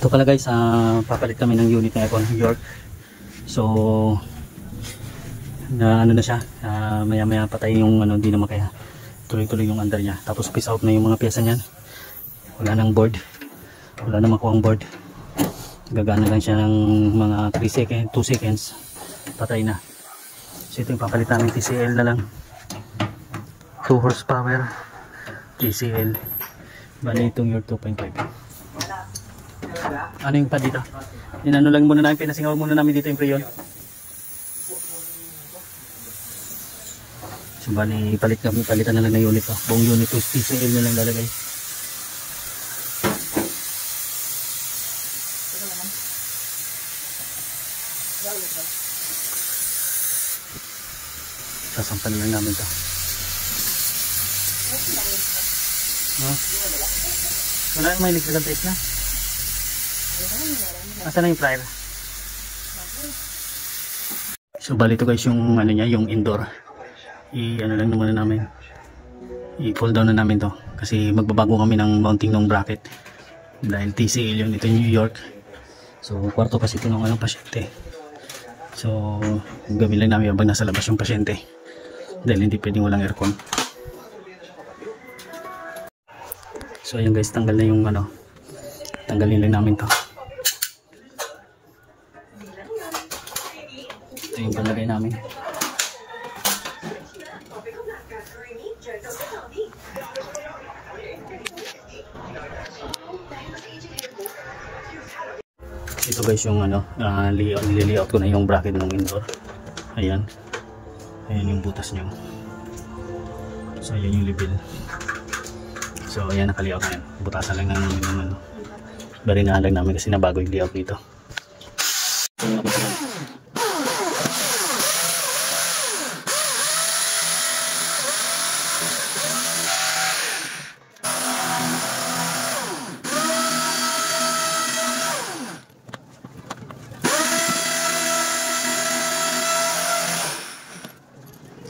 Ito pala guys, papalit kami ng unit na aircon, York. So na ano na siya, maya maya patay yung ano, hindi naman kaya tuloy-tuloy yung under niya. Tapos piece out na yung mga pyesa niyan. Wala nang board, wala nang makuha ang board. Gagana lang siya ng mga 3 seconds, 2 seconds, patay na. So ito yung papalit namin, TCL na lang, 2 horsepower TCL. Bali itong York 2.5. Ano yung pad dito? Inano lang muna namin, pinasingaw muna namin dito yung preyon. So bali palitan na lang ng unit to. Buong unit to TCL na lang lalagay. Sasampan lang namin to. Wala yung may electrical tape na. Asan na yung plier? So bali to guys yung ano niya, yung indoor. Ano lang naman namin, i-pull down na namin to kasi magbabago kami ng mounting ng bracket dahil TCL yun, ito New York. So kwarto kasi ito ng ano, pasyente. So gawin lang namin habang nasa labas yung pasyente dahil hindi pwedeng walang aircon. So ayun guys, tanggal na yung ano, tanggalin lang namin to. Ito yung palagay namin. Ito guys yung ano, nililayout ko na yung bracket ng indoor. Ayan. Ayan yung butas nyo. So ayan yung level. So ayan, nakalayout na yan. Butasan lang namin yung ano. Barinahan lang namin kasi nabago yung layout dito.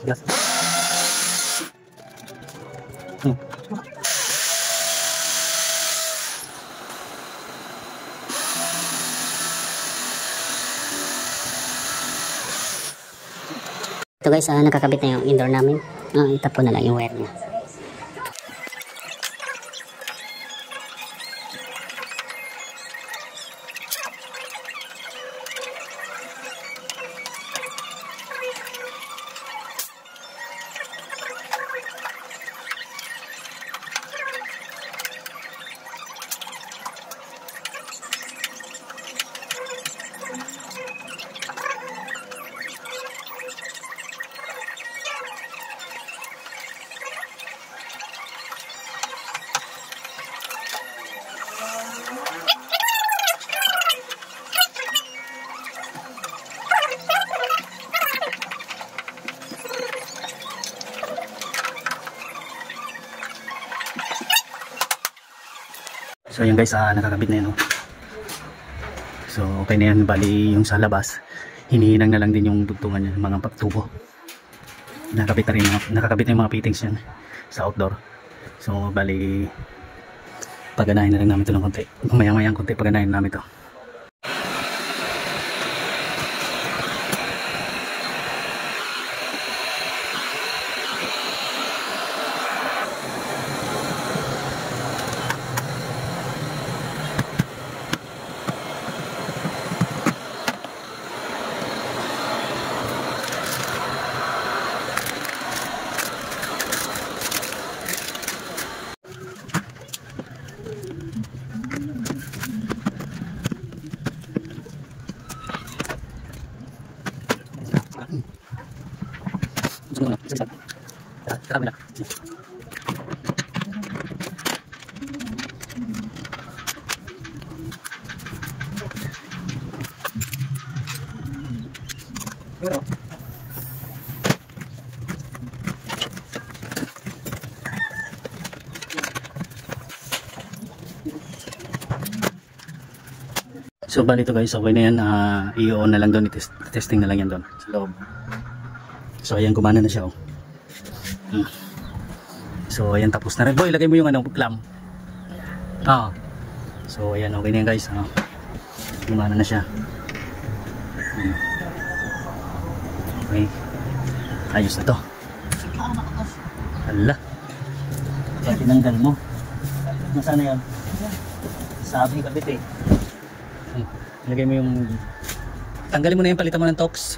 Yes. Ito guys, nakakabit na yung indoor namin. Itap ko na lang yung wire niya. So yun guys, nakakabit na yan. So okay na yan. Bali yung sa labas, hinihinang na lang din yung dugtungan yan, mga tubo. Nakakabit na yung mga fittings yan sa outdoor. So bali paganahin na lang namin ito ng konti. Maya-mayang konti paganahin namin ito. So bali ito guys, okay na yan. I-on na lang doon, testing na lang yan doon sa loob. So ayan, gumana na siya. So ayan, tapos na rin. Boy, ilagay mo yung ano, clamp. So ayan, okay na yan guys. Gumana na siya. Okay. Ayos na to. Hala. Kaya tinanggal mo. Nasaan na yan? Sabi kabit eh. Ilagay mo yung... Tanggalin mo na yung palitan mo ng tox.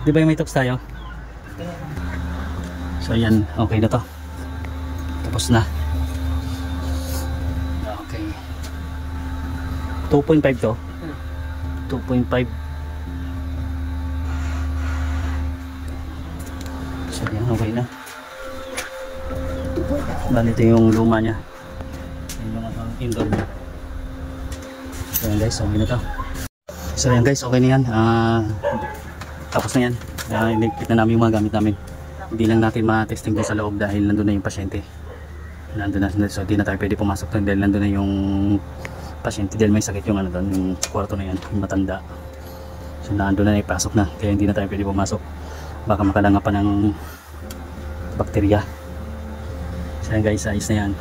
Di ba yung may tox tayo? So ayan, okay na to. Tapos na. Okay. 2.5 to. 2.5. So yan, okay na. Bali ito yung luma niya. Yung mga indoor niya. So yan guys, okay na to. So yan guys, okay na yan. Tapos na yan. Iligpit na namin yung mga gamit namin. Hindi lang natin ma-testing doon sa loob dahil nandun na yung pasyente. Nandun na, so hindi na tayo pwede pumasok doon dahil nandun na yung pasyente dahil may sakit yung ano doon, yung kwarto na yan, yung matanda. So nandun na ipasok na, kaya hindi na tayo pwede pumasok. Baka makadanga pa ng bakterya. So yan guys, ayos na yan.